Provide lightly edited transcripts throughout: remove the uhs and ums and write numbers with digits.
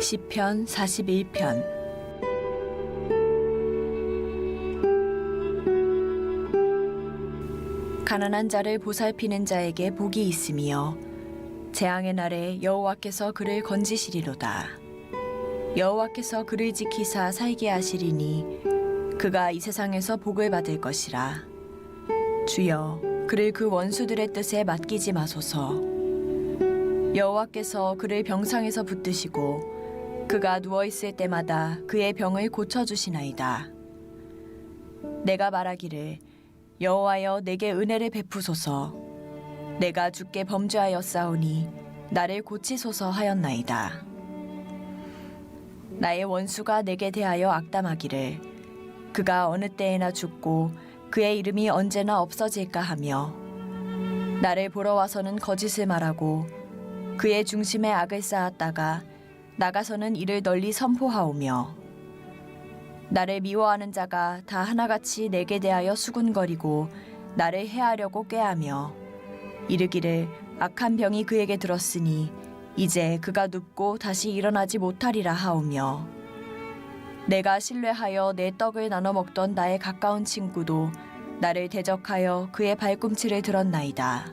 시편 41편. 가난한 자를 보살피는 자에게 복이 있으며 재앙의 날에 여호와께서 그를 건지시리로다. 여호와께서 그를 지키사 살게 하시리니 그가 이 세상에서 복을 받을 것이라. 주여, 그를 그 원수들의 뜻에 맡기지 마소서. 여호와께서 그를 병상에서 붙드시고 그가 누워있을 때마다 그의 병을 고쳐주시나이다. 내가 말하기를 여호와여 내게 은혜를 베푸소서. 내가 주께 범죄하였사오니 나를 고치소서 하였나이다. 나의 원수가 내게 대하여 악담하기를 그가 어느 때에나 죽고 그의 이름이 언제나 없어질까 하며 나를 보러 와서는 거짓을 말하고 그의 중심에 악을 쌓았다가 나가서는 이를 널리 선포하오며 나를 미워하는 자가 다 하나같이 내게 대하여 수군거리고 나를 해하려고 꾀하며 이르기를 악한 병이 그에게 들었으니 이제 그가 눕고 다시 일어나지 못하리라 하오며 내가 신뢰하여 내 떡을 나눠 먹던 나의 가까운 친구도 나를 대적하여 그의 발꿈치를 들었나이다.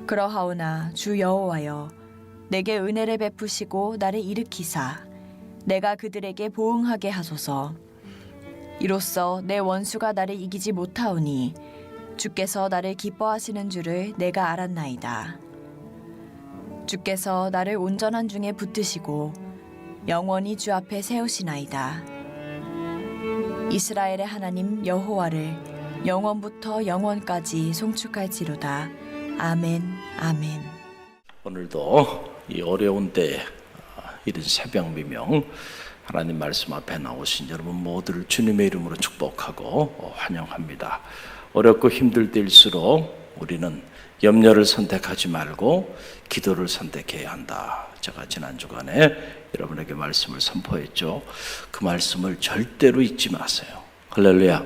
그러하오나 주 여호와여 내게 은혜를 베푸시고 나를 일으키사 내가 그들에게 보응하게 하소서. 이로써 내 원수가 나를 이기지 못하오니 주께서 나를 기뻐하시는 줄을 내가 알았나이다. 주께서 나를 온전한 중에 붙드시고 영원히 주 앞에 세우시나이다. 이스라엘의 하나님 여호와를 영원부터 영원까지 송축할지로다. 아멘, 아멘. 오늘도 이 어려운 때에 이른 새벽 미명 하나님 말씀 앞에 나오신 여러분 모두를 주님의 이름으로 축복하고 환영합니다. 어렵고 힘들 때일수록 우리는 염려를 선택하지 말고 기도를 선택해야 한다. 제가 지난 주간에 여러분에게 말씀을 선포했죠. 그 말씀을 절대로 잊지 마세요. 할렐루야.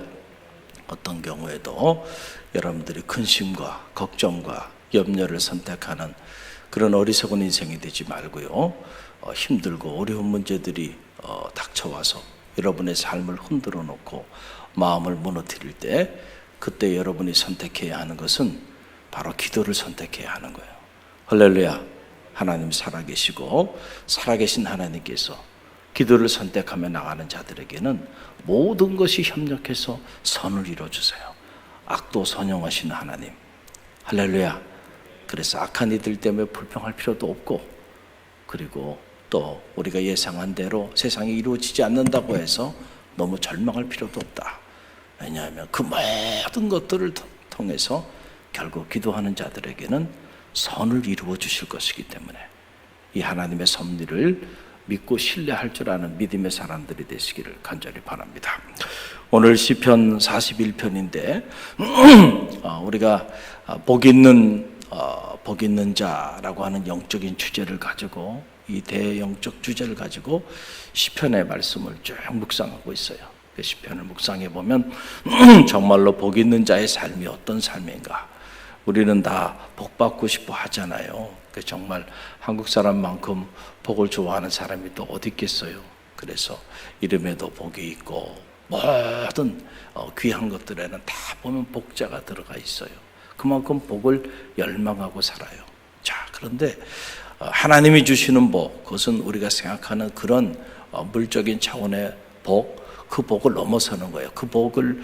어떤 경우에도 여러분들이 근심과 걱정과 염려를 선택하는 그런 어리석은 인생이 되지 말고요. 힘들고 어려운 문제들이 닥쳐와서 여러분의 삶을 흔들어 놓고 마음을 무너뜨릴 때 그때 여러분이 선택해야 하는 것은 바로 기도를 선택해야 하는 거예요. 할렐루야. 하나님 살아계시고 살아계신 하나님께서 기도를 선택하며 나가는 자들에게는 모든 것이 협력해서 선을 이루어주세요. 악도 선용하신 하나님. 할렐루야. 그래서 악한 이들 때문에 불평할 필요도 없고 그리고 또 우리가 예상한 대로 세상이 이루어지지 않는다고 해서 너무 절망할 필요도 없다. 왜냐하면 그 모든 것들을 통해서 결국 기도하는 자들에게는 선을 이루어 주실 것이기 때문에 이 하나님의 섭리를 믿고 신뢰할 줄 아는 믿음의 사람들이 되시기를 간절히 바랍니다. 오늘 시편 41편인데 우리가 복 있는 자라고 하는 영적인 주제를 가지고 이 대영적 주제를 가지고 시편의 말씀을 쭉 묵상하고 있어요. 그 시편을 묵상해 보면 정말로 복 있는 자의 삶이 어떤 삶인가? 우리는 다 복 받고 싶어 하잖아요. 정말 한국 사람만큼 복을 좋아하는 사람이 또 어디 있겠어요? 그래서 이름에도 복이 있고 모든 귀한 것들에는 다 보면 복자가 들어가 있어요. 그만큼 복을 열망하고 살아요. 자, 그런데 하나님이 주시는 복, 그것은 우리가 생각하는 그런 물적인 차원의 복, 그 복을 넘어서는 거예요. 그 복을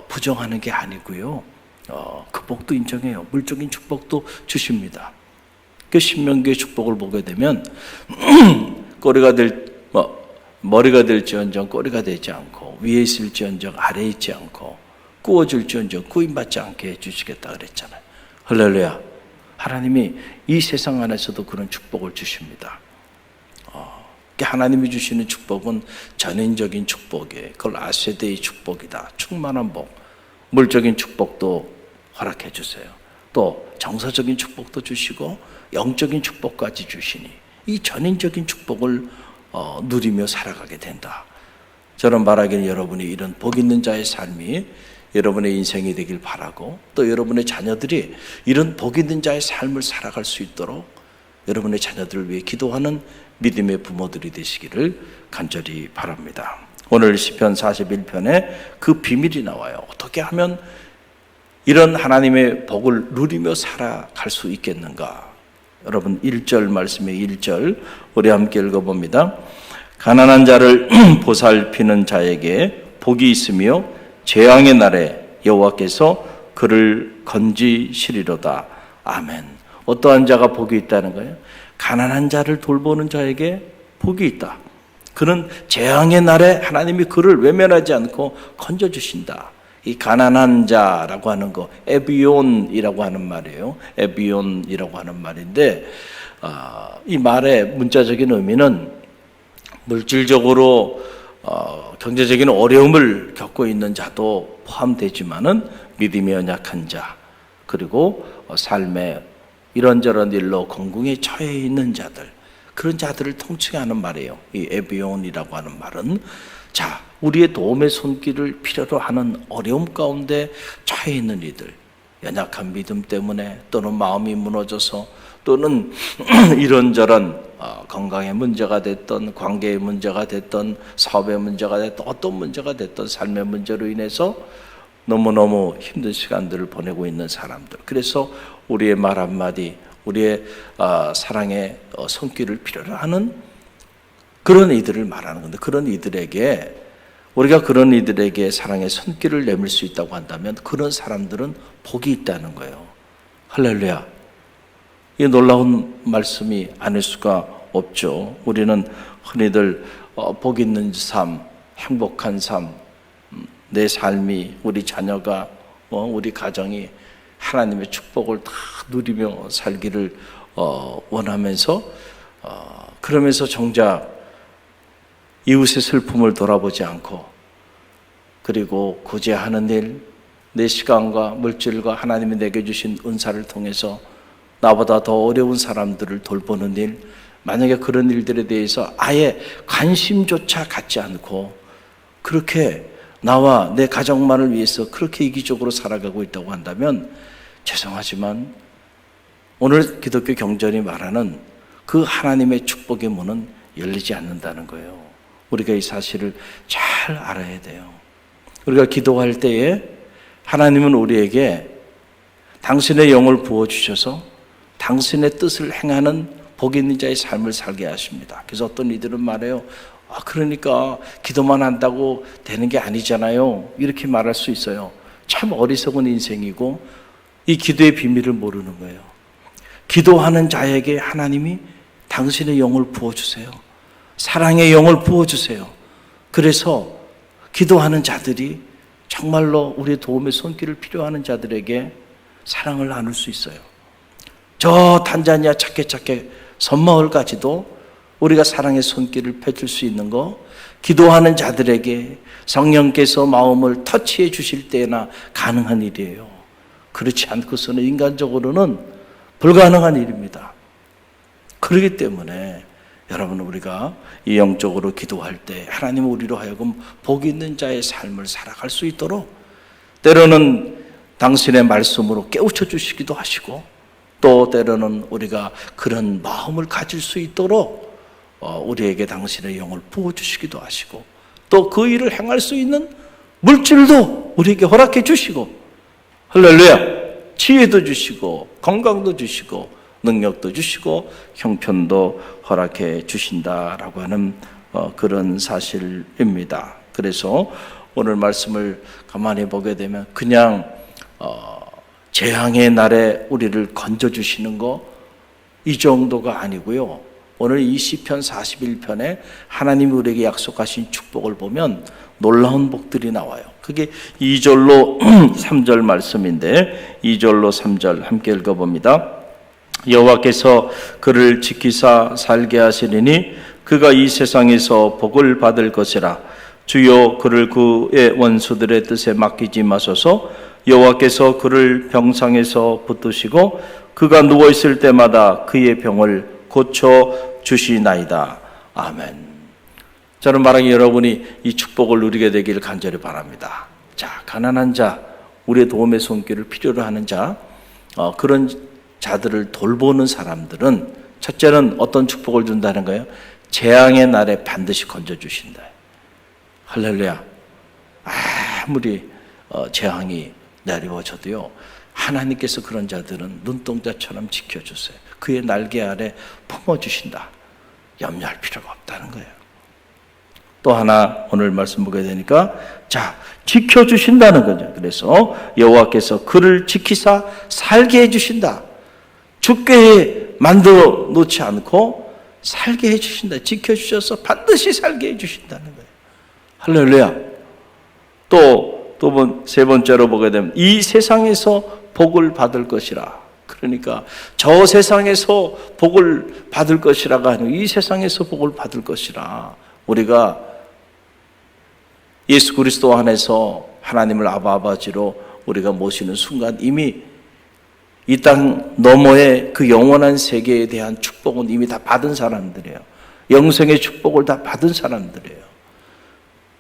부정하는 게 아니고요. 그 복도 인정해요. 물적인 축복도 주십니다. 그 신명기의 축복을 보게 되면 머리가 될지언정 꼬리가 되지 않고 위에 있을지언정 아래에 있지 않고 구워줄지언정 구임받지 않게 해주시겠다 그랬잖아요. 할렐루야. 하나님이 이 세상 안에서도 그런 축복을 주십니다. 하나님이 주시는 축복은 전인적인 축복이에요. 그걸 아세대의 축복이다. 충만한 복. 물적인 축복도 허락해 주세요. 또 정서적인 축복도 주시고 영적인 축복까지 주시니 이 전인적인 축복을 누리며 살아가게 된다. 저는 말하기는 여러분이 이런 복 있는 자의 삶이 여러분의 인생이 되길 바라고 또 여러분의 자녀들이 이런 복 있는 자의 삶을 살아갈 수 있도록 여러분의 자녀들을 위해 기도하는 믿음의 부모들이 되시기를 간절히 바랍니다. 오늘 시편 41편에 그 비밀이 나와요. 어떻게 하면 이런 하나님의 복을 누리며 살아갈 수 있겠는가? 여러분 1절 말씀의 1절 우리 함께 읽어봅니다. 가난한 자를 보살피는 자에게 복이 있으며 재앙의 날에 여호와께서 그를 건지시리로다. 아멘. 어떠한 자가 복이 있다는 거예요? 가난한 자를 돌보는 자에게 복이 있다. 그는 재앙의 날에 하나님이 그를 외면하지 않고 건져주신다. 이 가난한 자라고 하는 거 에비온이라고 하는 말이에요. 에비온이라고 하는 말인데 이 말의 문자적인 의미는 물질적으로 경제적인 어려움을 겪고 있는 자도 포함되지만은 믿음이 연약한 자, 그리고 삶에 이런저런 일로 공궁에 처해 있는 자들, 그런 자들을 통칭하는 말이에요. 이 에비온이라고 하는 말은 자, 우리의 도움의 손길을 필요로 하는 어려움 가운데 처해 있는 이들, 연약한 믿음 때문에 또는 마음이 무너져서 또는 이런저런 건강의 문제가 됐던, 관계의 문제가 됐던, 사업의 문제가 됐던, 어떤 문제가 됐던 삶의 문제로 인해서 너무너무 힘든 시간들을 보내고 있는 사람들. 그래서 우리의 말 한마디, 우리의 사랑의 손길을 필요로 하는 그런 이들을 말하는 건데, 그런 이들에게, 우리가 그런 이들에게 사랑의 손길을 내밀 수 있다고 한다면 그런 사람들은 복이 있다는 거예요. 할렐루야. 이 놀라운 말씀이 아닐 수가 없죠. 우리는 흔히들 복 있는 삶, 행복한 삶, 내 삶이, 우리 자녀가, 우리 가정이 하나님의 축복을 다 누리며 살기를 원하면서 그러면서 정작 이웃의 슬픔을 돌아보지 않고, 그리고 구제하는 일, 내 시간과 물질과 하나님이 내게 주신 은사를 통해서 나보다 더 어려운 사람들을 돌보는 일, 만약에 그런 일들에 대해서 아예 관심조차 갖지 않고 그렇게 나와 내 가정만을 위해서 그렇게 이기적으로 살아가고 있다고 한다면 죄송하지만 오늘 기독교 경전이 말하는 그 하나님의 축복의 문은 열리지 않는다는 거예요. 우리가 이 사실을 잘 알아야 돼요. 우리가 기도할 때에 하나님은 우리에게 당신의 영을 부어주셔서 당신의 뜻을 행하는 복 있는 자의 삶을 살게 하십니다. 그래서 어떤 이들은 말해요. 그러니까 기도만 한다고 되는 게 아니잖아요. 이렇게 말할 수 있어요. 참 어리석은 인생이고 이 기도의 비밀을 모르는 거예요. 기도하는 자에게 하나님이 당신의 영을 부어주세요. 사랑의 영을 부어주세요. 그래서 기도하는 자들이 정말로 우리의 도움의 손길을 필요하는 자들에게 사랑을 나눌 수 있어요. 저 탄자니아 작게 섬마을까지도 우리가 사랑의 손길을 펼칠 수 있는 거, 기도하는 자들에게 성령께서 마음을 터치해 주실 때나 가능한 일이에요. 그렇지 않고서는 인간적으로는 불가능한 일입니다. 그렇기 때문에 여러분, 우리가 이 영적으로 기도할 때 하나님 우리로 하여금 복 있는 자의 삶을 살아갈 수 있도록 때로는 당신의 말씀으로 깨우쳐 주시기도 하시고, 또 때로는 우리가 그런 마음을 가질 수 있도록 우리에게 당신의 영을 부어주시기도 하시고, 또 그 일을 행할 수 있는 물질도 우리에게 허락해 주시고, 할렐루야, 지혜도 주시고 건강도 주시고 능력도 주시고 형편도 허락해 주신다라고 하는 그런 사실입니다. 그래서 오늘 말씀을 가만히 보게 되면 그냥 재앙의 날에 우리를 건져주시는 거, 이 정도가 아니고요. 오늘 이 시편 41편에 하나님이 우리에게 약속하신 축복을 보면 놀라운 복들이 나와요. 그게 2절로 3절 말씀인데 2절로 3절 함께 읽어봅니다. 여호와께서 그를 지키사 살게 하시리니 그가 이 세상에서 복을 받을 것이라. 주여 그를 그의 원수들의 뜻에 맡기지 마소서. 여호와께서 그를 병상에서 붙드시고 그가 누워있을 때마다 그의 병을 고쳐 주시나이다. 아멘. 저는 만약에 여러분이 이 축복을 누리게 되기를 간절히 바랍니다. 자, 가난한 자, 우리의 도움의 손길을 필요로 하는 자, 그런 자들을 돌보는 사람들은 첫째는 어떤 축복을 준다는 거예요? 재앙의 날에 반드시 건져주신다. 할렐루야. 아무리 재앙이 내려워져도요, 하나님께서 그런 자들은 눈동자처럼 지켜주세요. 그의 날개 아래 품어주신다. 염려할 필요가 없다는 거예요. 또 하나 오늘 말씀 보게 되니까, 자, 지켜주신다는 거죠. 그래서 여호와께서 그를 지키사 살게 해주신다. 죽게 만들어 놓지 않고 살게 해주신다. 지켜주셔서 반드시 살게 해주신다는 거예요. 할렐루야. 세 번째로 보게 되면 이 세상에서 복을 받을 것이라. 그러니까 저 세상에서 복을 받을 것이라가 아니고 이 세상에서 복을 받을 것이라. 우리가 예수 그리스도 안에서 하나님을 아버지로 우리가 모시는 순간 이미 이 땅 너머의 그 영원한 세계에 대한 축복은 이미 다 받은 사람들이에요. 영생의 축복을 다 받은 사람들이에요.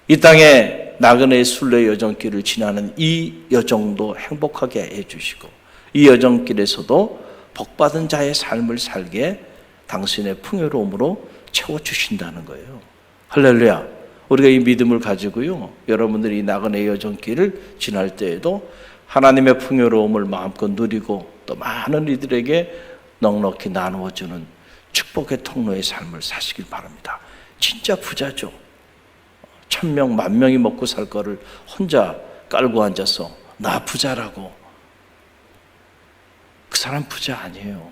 이 땅에 나그네의 순례 여정길을 지나는 이 여정도 행복하게 해주시고, 이 여정길에서도 복받은 자의 삶을 살게 당신의 풍요로움으로 채워주신다는 거예요. 할렐루야. 우리가 이 믿음을 가지고요, 여러분들이 이 나그네 여정길을 지날 때에도 하나님의 풍요로움을 마음껏 누리고 또 많은 이들에게 넉넉히 나누어주는 축복의 통로의 삶을 사시길 바랍니다. 진짜 부자죠. 1000명, 10,000명이 먹고 살 거를 혼자 깔고 앉아서 나 부자라고. 그 사람 부자 아니에요.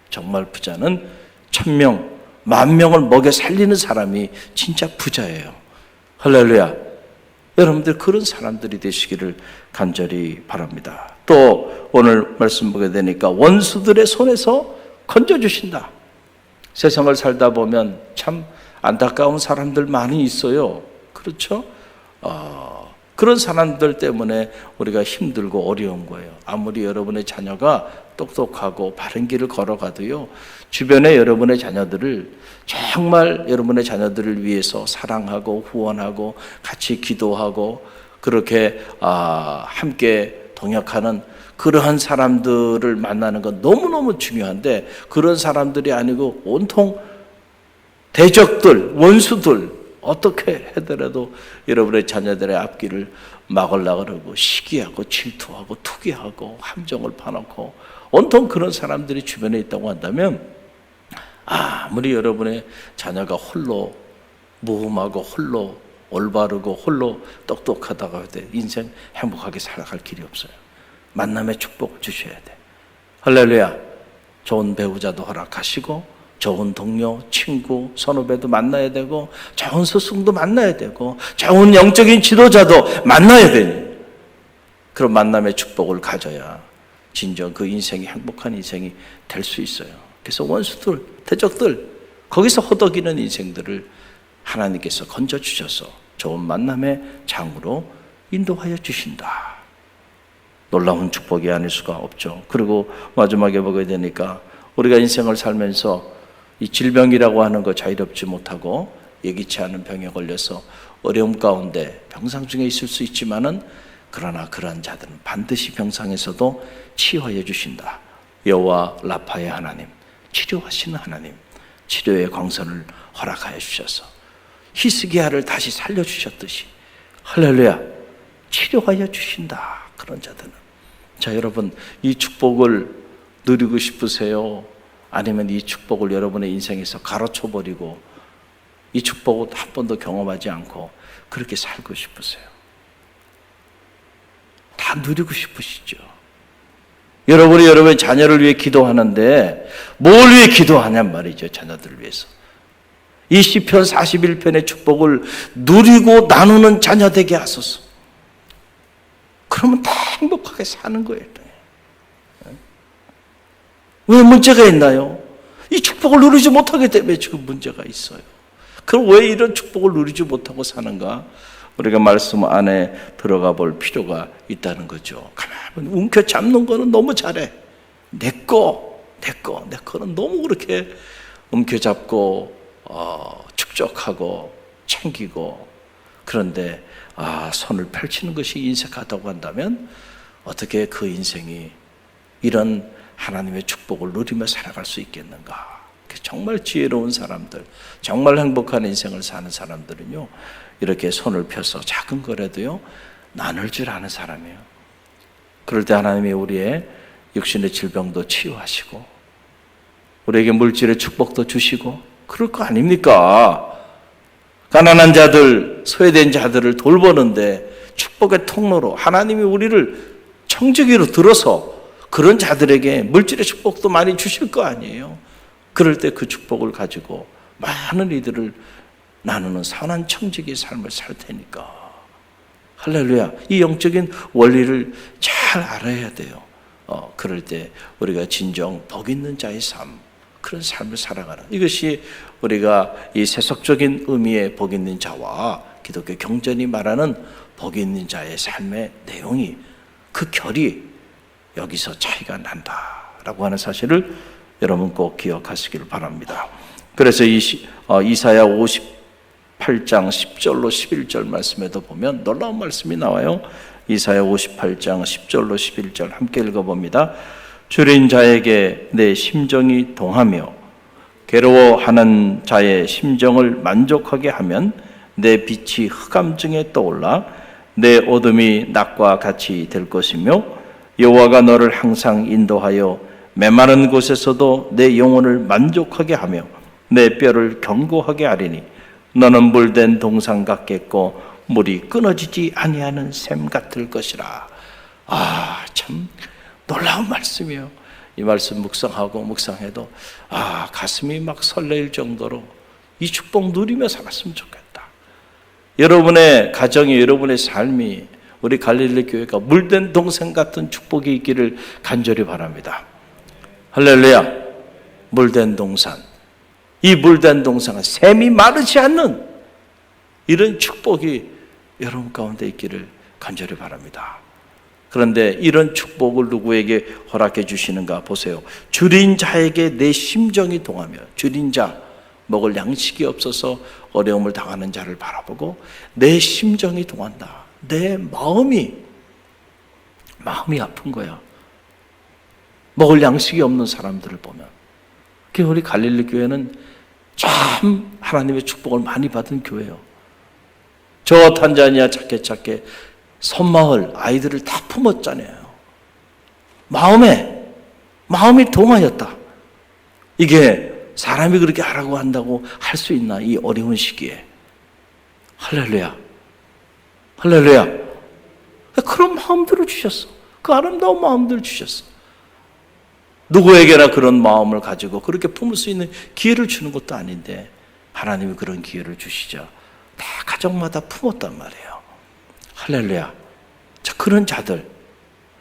정말 부자는 1000명, 10,000명을 먹여 살리는 사람이 진짜 부자예요. 할렐루야. 여러분들 그런 사람들이 되시기를 간절히 바랍니다. 또 오늘 말씀 보게 되니까 원수들의 손에서 건져주신다. 세상을 살다 보면 참 안타까운 사람들 많이 있어요. 그렇죠? 그런 사람들 때문에 우리가 힘들고 어려운 거예요. 아무리 여러분의 자녀가 똑똑하고 바른 길을 걸어가도요, 주변에 여러분의 자녀들을 정말 여러분의 자녀들을 위해서 사랑하고 후원하고 같이 기도하고 그렇게 함께 동역하는 그러한 사람들을 만나는 건 너무너무 중요한데, 그런 사람들이 아니고 온통 대적들, 원수들, 어떻게 하더라도 여러분의 자녀들의 앞길을 막으려고 그러고 시기하고 질투하고 투기하고 함정을 파놓고 온통 그런 사람들이 주변에 있다고 한다면, 아무리 여러분의 자녀가 홀로 무음하고 홀로 올바르고 홀로 똑똑하다고 해도 인생 행복하게 살아갈 길이 없어요. 만남의 축복을 주셔야 돼. 할렐루야. 좋은 배우자도 허락하시고 좋은 동료, 친구, 선후배도 만나야 되고 좋은 스승도 만나야 되고 좋은 영적인 지도자도 만나야 되니, 그런 만남의 축복을 가져야 진정 그 인생이 행복한 인생이 될 수 있어요. 그래서 원수들, 대적들, 거기서 허덕이는 인생들을 하나님께서 건져주셔서 좋은 만남의 장으로 인도하여 주신다. 놀라운 축복이 아닐 수가 없죠. 그리고 마지막에 보게 되니까 우리가 인생을 살면서 이 질병이라고 하는 거 자유롭지 못하고 예기치 않은 병에 걸려서 어려움 가운데 병상 중에 있을 수 있지만은, 그러나 그러한 자들은 반드시 병상에서도 치유하여 주신다. 여호와 라파의 하나님, 치료하시는 하나님, 치료의 광선을 허락하여 주셔서 히스기야를 다시 살려주셨듯이, 할렐루야, 치료하여 주신다. 그런 자들은. 자, 여러분, 이 축복을 누리고 싶으세요? 아니면 이 축복을 여러분의 인생에서 가로쳐버리고 이 축복을 한 번도 경험하지 않고 그렇게 살고 싶으세요? 다 누리고 싶으시죠? 여러분이 여러분의 자녀를 위해 기도하는데 뭘 위해 기도하냔 말이죠. 자녀들을 위해서. 이 시편 41편의 축복을 누리고 나누는 자녀 되게 하소서. 그러면 다 행복하게 사는 거예요. 왜 문제가 있나요? 이 축복을 누리지 못하기 때문에 지금 문제가 있어요. 그럼 왜 이런 축복을 누리지 못하고 사는가? 우리가 말씀 안에 들어가 볼 필요가 있다는 거죠. 가만히 움켜잡는 거는 너무 잘해. 내 거는 너무 그렇게 움켜잡고 축적하고 챙기고, 그런데 손을 펼치는 것이 인색하다고 한다면 어떻게 그 인생이 이런 하나님의 축복을 누리며 살아갈 수 있겠는가? 정말 지혜로운 사람들, 정말 행복한 인생을 사는 사람들은요, 이렇게 손을 펴서 작은 거라도요 나눌 줄 아는 사람이에요. 그럴 때 하나님이 우리의 육신의 질병도 치유하시고 우리에게 물질의 축복도 주시고 그럴 거 아닙니까? 가난한 자들, 소외된 자들을 돌보는데 축복의 통로로 하나님이 우리를 청지기로 들어서 그런 자들에게 물질의 축복도 많이 주실 거 아니에요. 그럴 때 그 축복을 가지고 많은 이들을 나누는 선한 청지기의 삶을 살 테니까. 할렐루야. 이 영적인 원리를 잘 알아야 돼요. 그럴 때 우리가 진정 복 있는 자의 삶, 그런 삶을 살아가는, 이것이 우리가 이 세속적인 의미의 복 있는 자와 기독교 경전이 말하는 복 있는 자의 삶의 내용이, 그 결이 여기서 차이가 난다라고 하는 사실을 여러분 꼭 기억하시기를 바랍니다. 그래서 이사야 58장 10절로 11절 말씀에도 보면 놀라운 말씀이 나와요. 이사야 58장 10절로 11절 함께 읽어봅니다. 줄인 자에게 내 심정이 동하며 괴로워하는 자의 심정을 만족하게 하면 내 빛이 흑암중에 떠올라 내 어둠이 낮과 같이 될 것이며 여호와가 너를 항상 인도하여 메마른 곳에서도 내 영혼을 만족하게 하며 내 뼈를 견고하게 하리니 너는 물된 동상 같겠고 물이 끊어지지 아니하는 샘 같을 것이라. 참 놀라운 말씀이에요. 이 말씀 묵상하고 묵상해도 가슴이 막 설레일 정도로 이 축복 누리며 살았으면 좋겠다. 여러분의 가정이, 여러분의 삶이 우리 갈릴리 교회가 물된 동생 같은 축복이 있기를 간절히 바랍니다. 할렐루야. 물된 동산, 이 물된 동산은 샘이 마르지 않는 이런 축복이 여러분 가운데 있기를 간절히 바랍니다. 그런데 이런 축복을 누구에게 허락해 주시는가 보세요. 줄인 자에게 내 심정이 동하며, 줄인 자, 먹을 양식이 없어서 어려움을 당하는 자를 바라보고 내 심정이 동한다. 내 마음이 아픈 거야. 먹을 양식이 없는 사람들을 보면. 우리 갈릴리 교회는 참 하나님의 축복을 많이 받은 교회예요. 저 탄자니아 작게 섬마을 아이들을 다 품었잖아요. 마음이 동하였다. 이게 사람이 그렇게 하라고 한다고 할 수 있나, 이 어려운 시기에. 할렐루야. 그런 마음들을 주셨어. 그 아름다운 마음들을 주셨어. 누구에게나 그런 마음을 가지고 그렇게 품을 수 있는 기회를 주는 것도 아닌데 하나님이 그런 기회를 주시자 다 가정마다 품었단 말이에요. 할렐루야. 자, 그런 자들,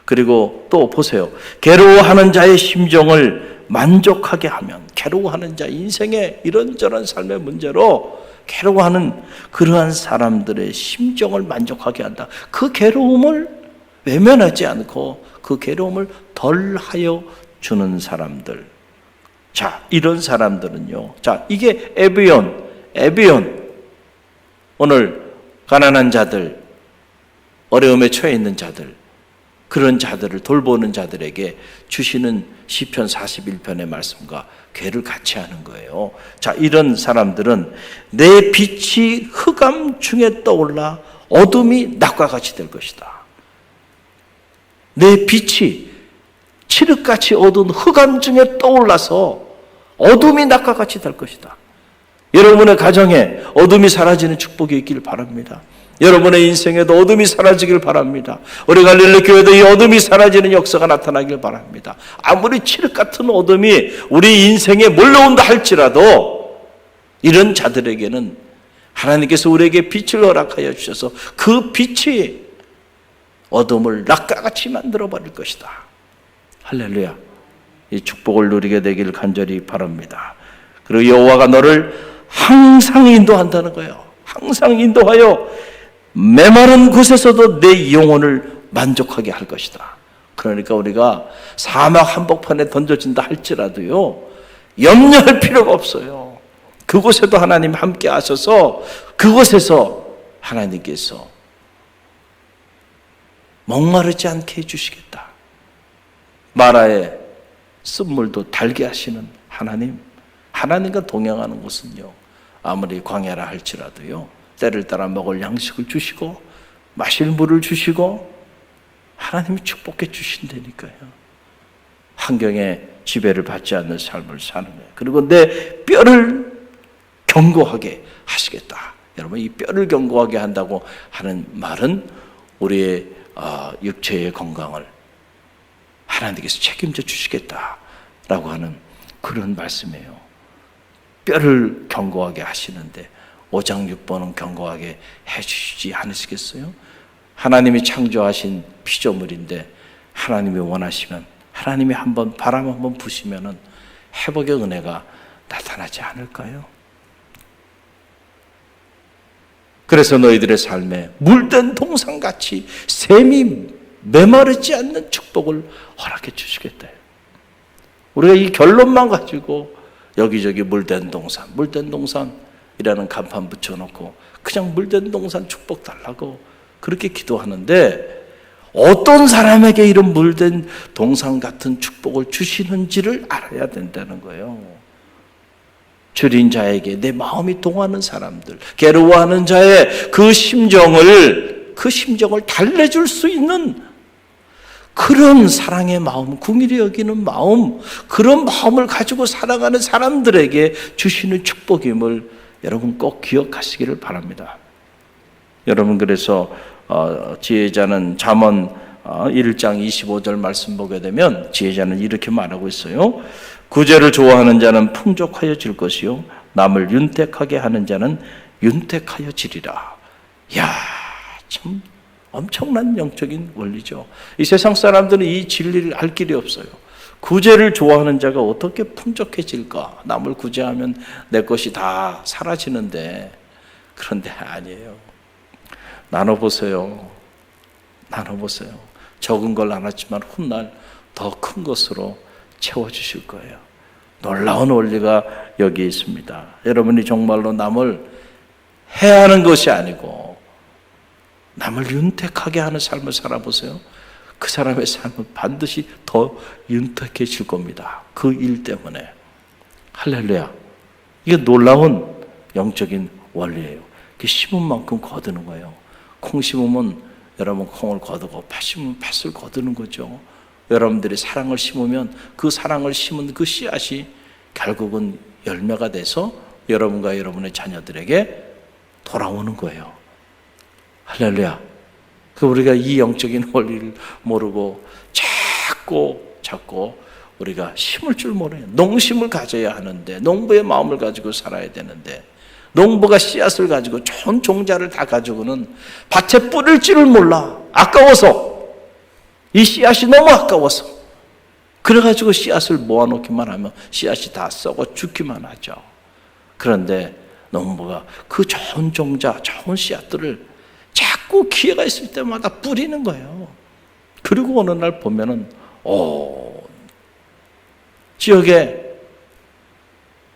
그리고 또 보세요. 괴로워하는 자의 심정을 만족하게 하면, 괴로워하는 자, 인생의 이런저런 삶의 문제로 괴로워하는 그러한 사람들의 심정을 만족하게 한다. 그 괴로움을 외면하지 않고 그 괴로움을 덜하여 주는 사람들. 자, 이런 사람들은요. 자, 이게 에비온. 오늘 가난한 자들, 어려움에 처해 있는 자들, 그런 자들을 돌보는 자들에게 주시는 시편 41편의 말씀과 괴를 같이 하는 거예요. 자, 이런 사람들은 내 빛이 흑암 중에 떠올라 어둠이 낮과 같이 될 것이다. 내 빛이 칠흑같이 어두운 흑암 중에 떠올라서 어둠이 낮과 같이 될 것이다. 여러분의 가정에 어둠이 사라지는 축복이 있기를 바랍니다. 여러분의 인생에도 어둠이 사라지길 바랍니다. 우리 갈릴리 교회도 이 어둠이 사라지는 역사가 나타나길 바랍니다. 아무리 칠흑 같은 어둠이 우리 인생에 몰려온다 할지라도 이런 자들에게는 하나님께서 우리에게 빛을 허락하여 주셔서 그 빛이 어둠을 낮과 같이 만들어 버릴 것이다. 할렐루야. 이 축복을 누리게 되길 간절히 바랍니다. 그리고 여호와가 너를 항상 인도한다는 거예요. 항상 인도하여 메마른 곳에서도 내 영혼을 만족하게 할 것이다. 그러니까 우리가 사막 한복판에 던져진다 할지라도요, 염려할 필요가 없어요. 그곳에도 하나님 함께 하셔서 그곳에서 하나님께서 목마르지 않게 해주시겠다. 마라의 쓴물도 달게 하시는 하나님, 하나님과 동행하는 것은요, 아무리 광야라 할지라도요, 때를 따라 먹을 양식을 주시고 마실 물을 주시고 하나님이 축복해 주신다니까요. 환경에 지배를 받지 않는 삶을 사는 거예요. 그리고 내 뼈를 견고하게 하시겠다. 여러분, 이 뼈를 견고하게 한다고 하는 말은 우리의 육체의 건강을 하나님께서 책임져 주시겠다라고 하는 그런 말씀이에요. 뼈를 견고하게 하시는데 5장 6번은 견고하게 해주시지 않으시겠어요? 하나님이 창조하신 피조물인데 하나님이 원하시면, 하나님이 한번 바람 한번 부시면은 회복의 은혜가 나타나지 않을까요? 그래서 너희들의 삶에 물된 동산같이 샘이 메마르지 않는 축복을 허락해 주시겠다. 우리가 이 결론만 가지고 여기저기 물된 동산이라는 간판 붙여놓고 그냥 물된 동산 축복 달라고 그렇게 기도하는데, 어떤 사람에게 이런 물된 동산 같은 축복을 주시는지를 알아야 된다는 거예요. 줄인 자에게 내 마음이 동하는 사람들, 괴로워하는 자의 그 심정을 달래줄 수 있는 그런 사랑의 마음, 긍휼히 여기는 마음, 그런 마음을 가지고 살아가는 사람들에게 주시는 축복임을 여러분 꼭 기억하시기를 바랍니다. 여러분, 그래서 지혜자는 잠언 1장 25절 말씀 보게 되면 지혜자는 이렇게 말하고 있어요. 구제를 좋아하는 자는 풍족하여질 것이요, 남을 윤택하게 하는 자는 윤택하여지리라. 이야, 참 엄청난 영적인 원리죠. 이 세상 사람들은 이 진리를 알 길이 없어요. 구제를 좋아하는 자가 어떻게 풍족해질까? 남을 구제하면 내 것이 다 사라지는데, 그런데 아니에요. 나눠보세요. 적은 걸 나눴지만 훗날 더 큰 것으로 채워주실 거예요. 놀라운 원리가 여기 있습니다. 여러분이 정말로 남을 해하는 것이 아니고 남을 윤택하게 하는 삶을 살아보세요. 그 사람의 삶은 반드시 더 윤택해질 겁니다. 그 일 때문에. 할렐루야. 이게 놀라운 영적인 원리예요. 심은 만큼 거두는 거예요. 콩 심으면 여러분 콩을 거두고 팥 심으면 팥을 거두는 거죠. 여러분들이 사랑을 심으면 그 사랑을 심은 그 씨앗이 결국은 열매가 돼서 여러분과 여러분의 자녀들에게 돌아오는 거예요. 할렐루야. 우리가 이 영적인 원리를 모르고 자꾸 우리가 심을 줄 모르요. 농심을 가져야 하는데, 농부의 마음을 가지고 살아야 되는데, 농부가 씨앗을 가지고 좋은 종자를 다 가지고는 밭에 뿌릴 줄을 몰라. 아까워서. 이 씨앗이 너무 아까워서. 그래가지고 씨앗을 모아놓기만 하면 씨앗이 다 썩어 죽기만 하죠. 그런데 농부가 그 좋은 종자, 좋은 씨앗들을 자꾸 기회가 있을 때마다 뿌리는 거예요. 그리고 어느 날 보면은 지역에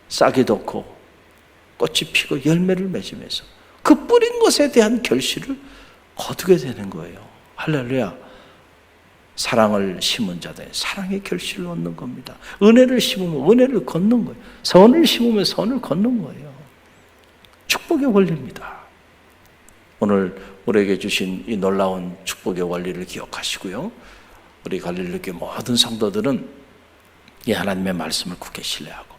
싹이 돋고 꽃이 피고 열매를 맺으면서 그 뿌린 것에 대한 결실을 거두게 되는 거예요. 할렐루야. 사랑을 심은 자들, 사랑의 결실을 얻는 겁니다. 은혜를 심으면 은혜를 걷는 거예요. 선을 심으면 선을 걷는 거예요. 축복의 원리입니다. 오늘 우리에게 주신 이 놀라운 축복의 원리를 기억하시고요. 우리 갈릴리교회 모든 성도들은 이 하나님의 말씀을 굳게 신뢰하고,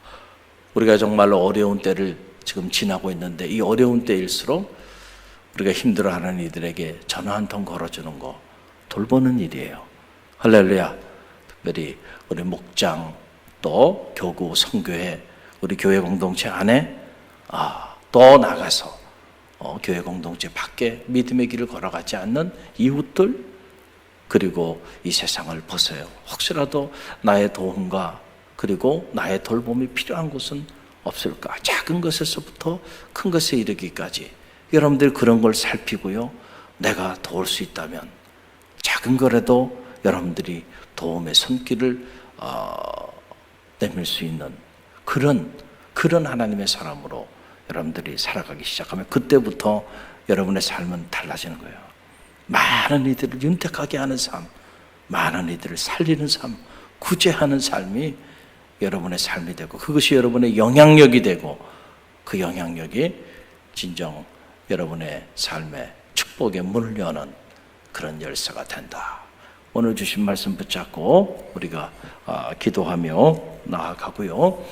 우리가 정말로 어려운 때를 지금 지나고 있는데, 이 어려운 때일수록 우리가 힘들어하는 이들에게 전화 한 통 걸어주는 거 돌보는 일이에요. 할렐루야. 특별히 우리 목장, 또 교구, 성교회, 우리 교회 공동체 안에 또 나가서 교회 공동체 밖에 믿음의 길을 걸어가지 않는 이웃들, 그리고 이 세상을 보세요. 혹시라도 나의 도움과 그리고 나의 돌봄이 필요한 곳은 없을까? 작은 것에서부터 큰 것에 이르기까지 여러분들 그런 걸 살피고요. 내가 도울 수 있다면 작은 거라도 여러분들이 도움의 손길을 내밀 수 있는 그런 하나님의 사람으로 여러분들이 살아가기 시작하면 그때부터 여러분의 삶은 달라지는 거예요. 많은 이들을 윤택하게 하는 삶, 많은 이들을 살리는 삶, 구제하는 삶이 여러분의 삶이 되고 그것이 여러분의 영향력이 되고 그 영향력이 진정 여러분의 삶의 축복의 문을 여는 그런 열쇠가 된다. 오늘 주신 말씀 붙잡고 우리가 기도하며 나아가고요.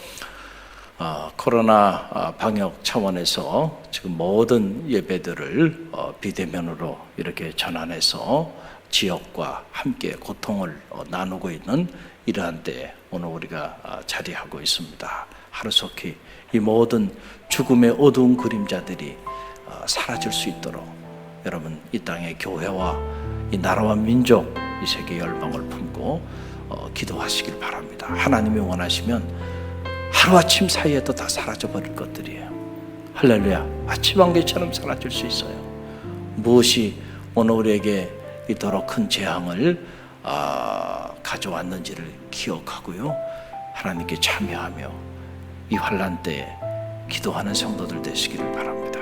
코로나 방역 차원에서 지금 모든 예배들을 비대면으로 이렇게 전환해서 지역과 함께 고통을 나누고 있는 이러한 때에 오늘 우리가 자리하고 있습니다. 하루속히 이 모든 죽음의 어두운 그림자들이 사라질 수 있도록 여러분 이 땅의 교회와 이 나라와 민족, 이 세계 열방을 품고 기도하시길 바랍니다. 하나님이 원하시면 하루아침 사이에도 다 사라져버릴 것들이에요. 할렐루야. 아침 안개처럼 사라질 수 있어요. 무엇이 오늘 우리에게 이토록 큰 재앙을 가져왔는지를 기억하고요. 하나님께 참여하며 이 환난 때에 기도하는 성도들 되시기를 바랍니다.